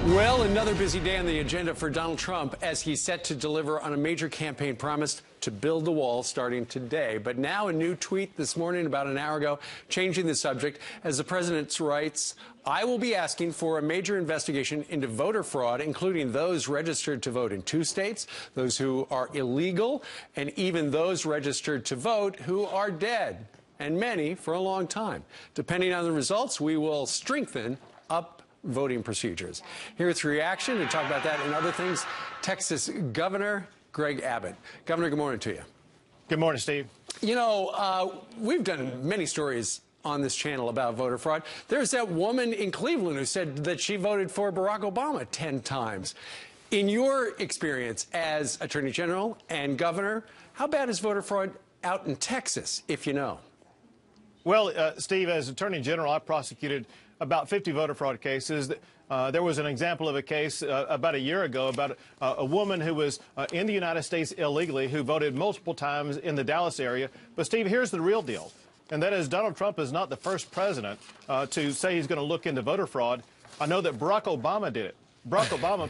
Well, another busy day on the agenda for Donald Trump as he's set to deliver on a major campaign promise to build the wall starting today. But now a new tweet this morning, about an hour ago, changing the subject as the president writes, "I will be asking for a major investigation into voter fraud, including those registered to vote in 2 states, those who are illegal, and even those registered to vote who are dead, and many for a long time. Depending on the results, we will strengthen up voting procedures." Here's the reaction to talk about that and other things. Texas Governor Greg Abbott. Governor, good morning to you. Good morning, Steve. You know, we've done many stories on this channel about voter fraud. There's that woman in Cleveland who said that she voted for Barack Obama 10 times. In your experience as Attorney General and Governor, how bad is voter fraud out in Texas, if you know? Well, Steve, as Attorney General, I prosecuted about 50 voter fraud cases. There was an example of a case about a year ago about a woman who was in the United States illegally who voted multiple times in the Dallas area. But, Steve, here's the real deal, and that is Donald Trump is not the first president to say he's going to look into voter fraud. I know that Barack Obama did it. Barack Obama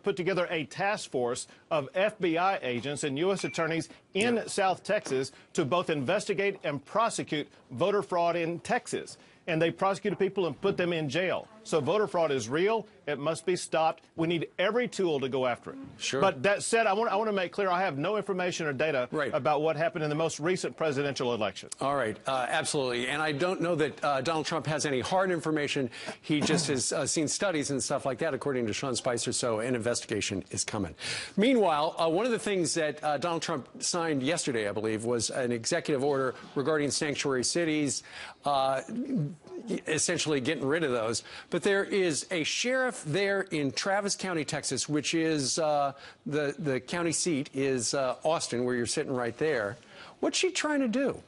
put together a task force of FBI agents and U.S. attorneys in South Texas to both investigate and prosecute voter fraud in Texas. And they prosecuted people and put them in jail. So voter fraud is real. It must be stopped. We need every tool to go after it. Sure. But that said, I want to make clear I have no information or data about what happened in the most recent presidential election. All right. Absolutely. And I don't know that Donald Trump has any hard information. He just has seen studies and stuff like that, according to Sean Spicer. So an investigation is coming. Meanwhile, one of the things that Donald Trump signed yesterday, I believe, was an executive order regarding sanctuary cities, essentially getting rid of those. But there is a sheriff there in Travis County, Texas, which is the county seat is Austin, where you're sitting right there. What's she trying to do?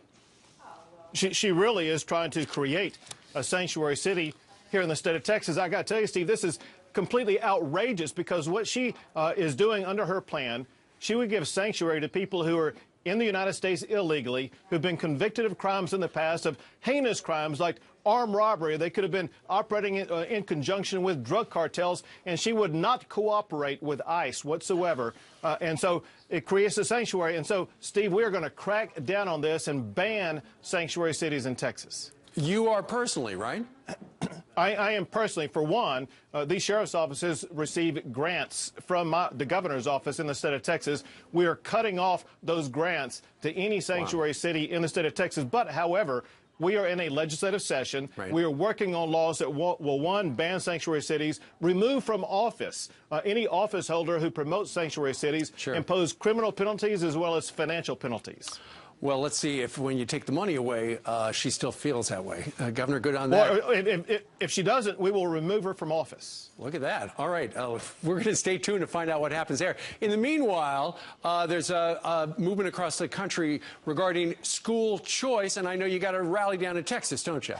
She really is trying to create a sanctuary city here in the state of Texas. I got to tell you, Steve, this is completely outrageous because what she is doing under her plan, she would give sanctuary to people who are in the United States illegally, who've been convicted of crimes in the past, of heinous crimes like armed robbery. They could have been operating in conjunction with drug cartels, and she would not cooperate with ICE whatsoever. And so it creates a sanctuary. And so, Steve, we are going to crack down on this and ban sanctuary cities in Texas. You are personally, right? I am personally. For one, these sheriff's offices receive grants from the governor's office in the state of Texas. We are cutting off those grants to any sanctuary city in the state of Texas. But, however, we are in a legislative session. We are working on laws that will, one, ban sanctuary cities, remove from office any office holder who promotes sanctuary cities, impose criminal penalties as well as financial penalties. Well, let's see if when you take the money away, she still feels that way. Governor, good on that. Well, if she doesn't, we will remove her from office. Look at that. All right. We're going to stay tuned to find out what happens there. In the meanwhile, there's a movement across the country regarding school choice, and I know you got a rally down in Texas, don't you?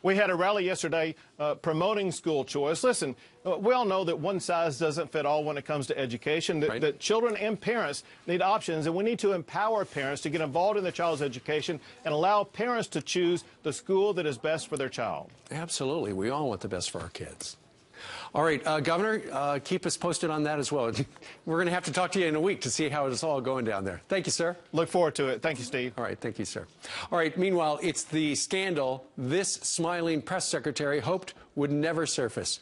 We had a rally yesterday promoting school choice. Listen, we all know that one size doesn't fit all when it comes to education, that children and parents need options, and we need to empower parents to get involved in their child's education and allow parents to choose the school that is best for their child. Absolutely. We all want the best for our kids. All right, Governor, keep us posted on that as well. We're going to have to talk to you in a week to see how it's all going down there. Thank you, sir. Look forward to it. Thank you, Steve. All right, thank you, sir. All right, meanwhile, it's the scandal this smiling press secretary hoped would never surface.